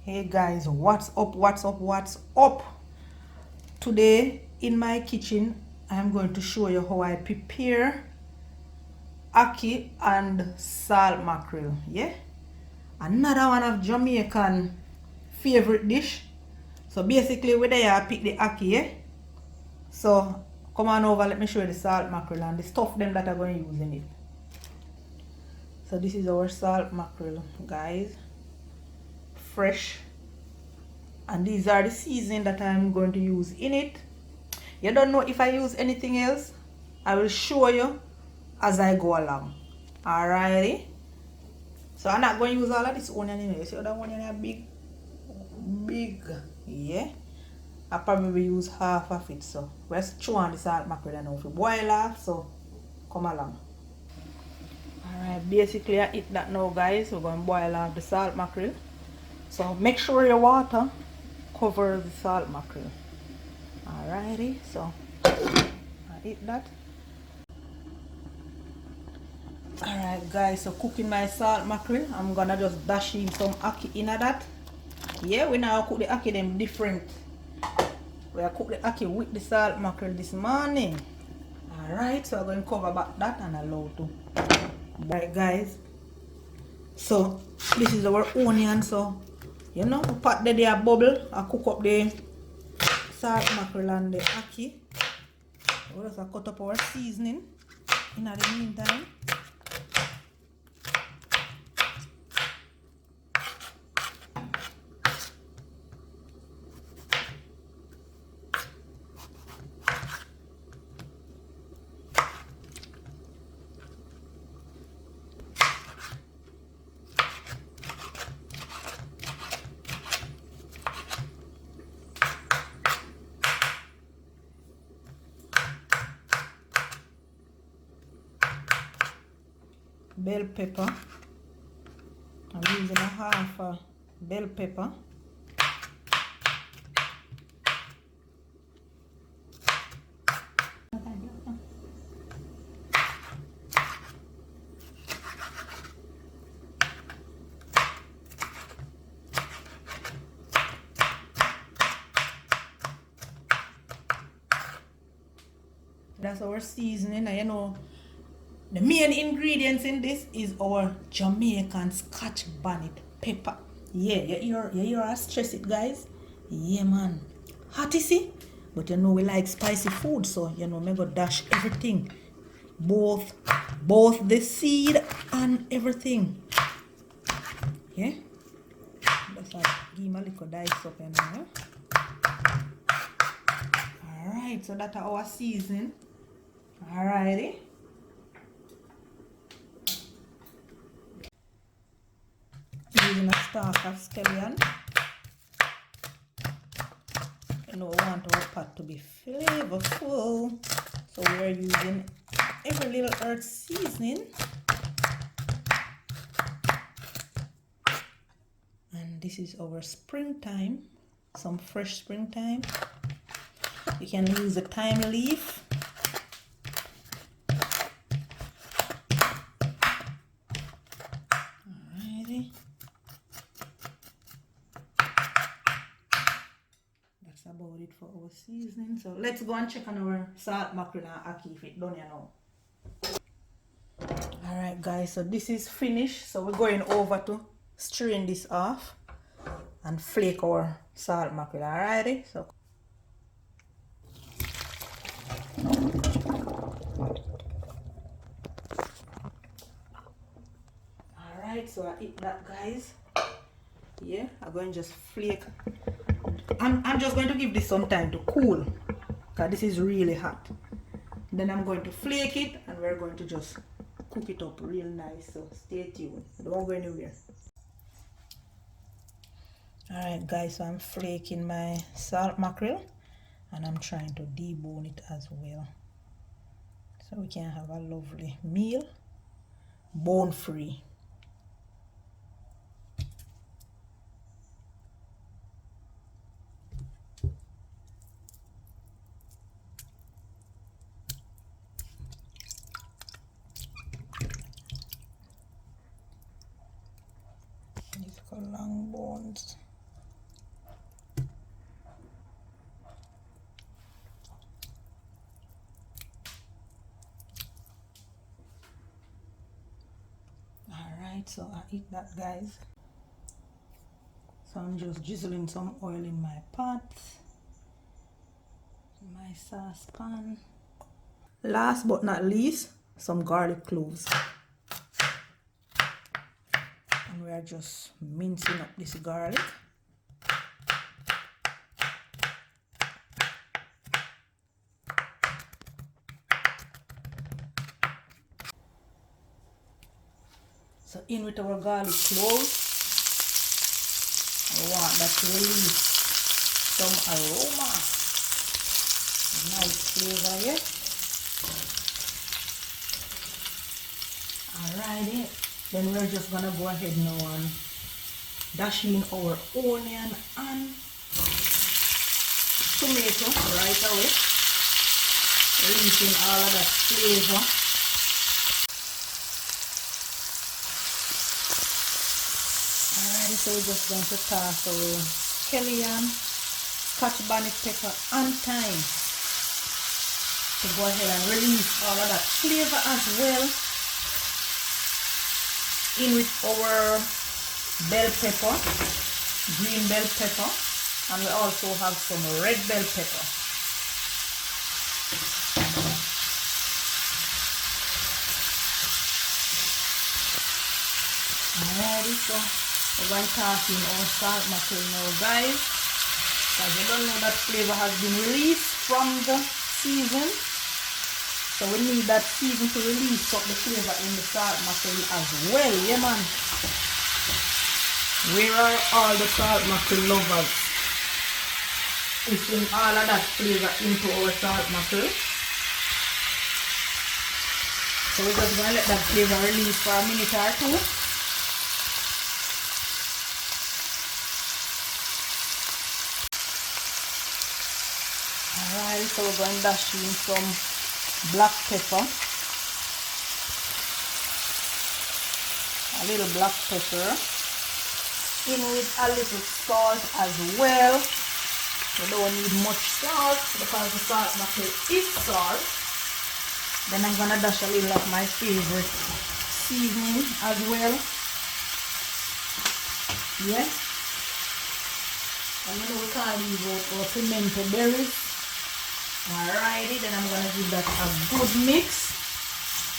Hey guys, what's up? What's up? Today in my kitchen, I'm going to show you how I prepare ackee and salt mackerel. Yeah, another one of Jamaican favorite dish. So basically, whether you pick the ackee, yeah. So come on over, let me show you the salt mackerel and the stuff them that are going to use in it. So this is our salt mackerel, guys, fresh, and these are the seasoning that I'm going to use in it. You don't know if I use anything else, I will show you as I go along. Alrighty. So I'm not going to use all of this onion anyway. See that onion is big. Yeah. I probably use half of it. So let's chew on the salt mackerel and if we boil off. So come along. Alright, basically I eat that now, guys. We're going to boil off the salt mackerel. So make sure your water covers the salt mackerel. Alrighty, so I eat that. Alright guys, so cooking my salt mackerel, I'm gonna just dash in some ackee in that. Yeah, we now cook the ackee them different. We are cook the ackee with the salt mackerel this morning. Alright, so I'm going to cover back that and allow to. Alright guys, so this is our onion. So you know, pot the there bubble, I cook up the salt mackerel and the ackee. We just cut up our seasoning in the meantime. Bell pepper. I'm using a half a bell pepper. That's our seasoning, and you know, the main ingredients in this is our Jamaican Scotch bonnet pepper. Yeah, you hear us stress it, guys? Yeah, man. Hot, you see? But you know we like spicy food, so you know, me go dash everything. Both the seed and everything. Yeah? That's like, give me a little dice up in there. Alright, so that's our seasoning. Alrighty. Using a stalk of scallion. You know, we want our pot to be flavorful, so we are using every little earth seasoning. And this is our springtime, some fresh springtime. You can use a thyme leaf. Alrighty. That's about it for our seasoning. So let's go and check on our salt mackerel and ackee if it done, you know. Alright guys, so this is finished. So we're going over to strain this off and flake our salt mackerel. Alrighty, so alright, so I eat that, guys. Yeah, I'm going to just flake. I'm just going to give this some time to cool, because this is really hot. Then I'm going to flake it and we're going to just cook it up real nice. So stay tuned, don't go anywhere. Alright guys, so I'm flaking my salt mackerel and I'm trying to debone it as well, so we can have a lovely meal, bone free. These got long bones. So I eat that, guys. So I'm just drizzling some oil in my pot, my saucepan. Last but not least, some garlic cloves. And we are just mincing up this garlic. So in with our garlic cloves. I want that to release some aroma. Nice flavor here. Alrighty. Then we're just gonna go ahead now and dash in our onion and tomato right away. Releasing all of that flavor. Alrighty, so we're just going to toss our scallion, Scotch bonnet pepper and thyme to go ahead and release all of that flavor as well. In with our bell pepper, green bell pepper, and we also have some red bell pepper. Alrighty, so we're going to toss in our salt mackerel now, guys. Because you don't know that flavor has been released from the season. So we need that season to release up the flavor in the salt mackerel as well. Yeah, man. Where are all the salt mackerel lovers? Pushing all of that flavor into our salt mackerel. So we're just going to let that flavor release for a minute or two. Alright, so we're going to dash in some black pepper. A little black pepper. In with a little salt as well. We don't need much salt because the salt mackerel is salt. Then I'm going to dash a little of my favorite seasoning as well. Yeah. And you know we can't leave out our pimento berries. Alrighty, then I'm gonna give that a good mix,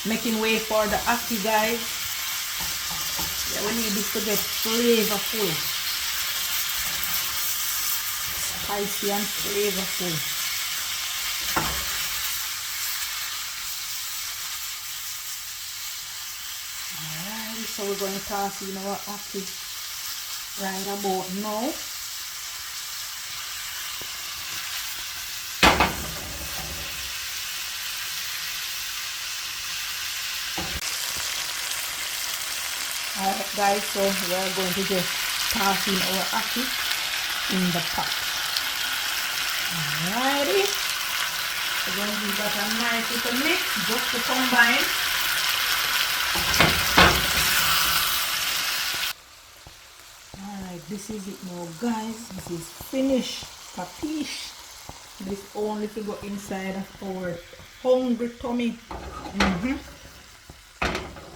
making way for the ackee, guys. Yeah, we need this to get flavorful, spicy and flavorful. Alrighty, so we're going to toss in our ackee right about now. Alright, guys, so we're going to just toss in our ackee in the pot. Alrighty, we're going to give that a nice little mix just to combine. Alright, this is it now, guys. This is finished. Capiche. This only to go inside of our hungry tummy.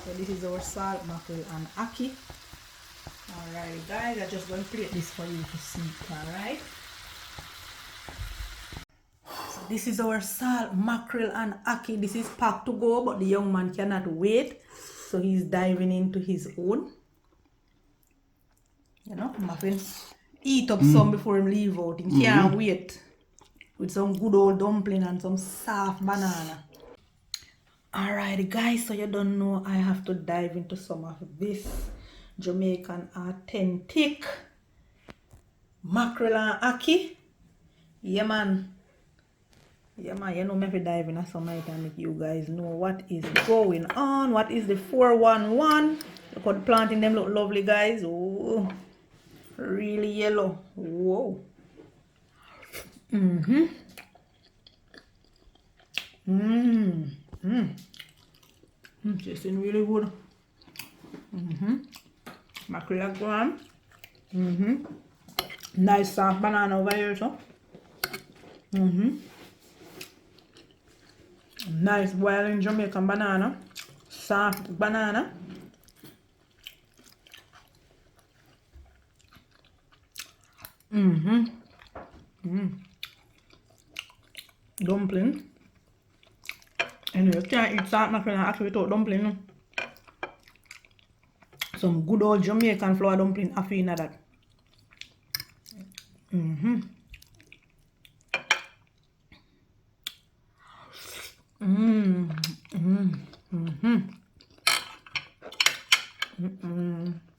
So this is our salt mackerel and ackee. Alright, guys, I'm just going to plate this for you to see. Alright. So this is our salt mackerel and ackee. This is packed to go, but the young man cannot wait. So he's diving into his own. You know, Muffin eat up some before he leave out. He can't wait. With some good old dumpling and some soft banana. Alright, guys, so you don't know, I have to dive into some of this Jamaican authentic mackerel and ackee. Yeah, man. Yeah, man, you know me if you dive in some night and make you guys know what is going on. What is the 411? Look how the planting them look lovely, guys. Oh, really yellow. Whoa. Tasting really good. Mackerel gram. Nice soft banana over here, so. Nice boiling Jamaican banana. Soft banana. Mm-hmm. Mm. Dumpling. And you can't eat salt mackerel and ackee without dumpling. No? Some good old Jamaican flour dumpling after you know that. Mm-hmm. Mm. Mm-hmm. Mm-hmm. Mm-hmm.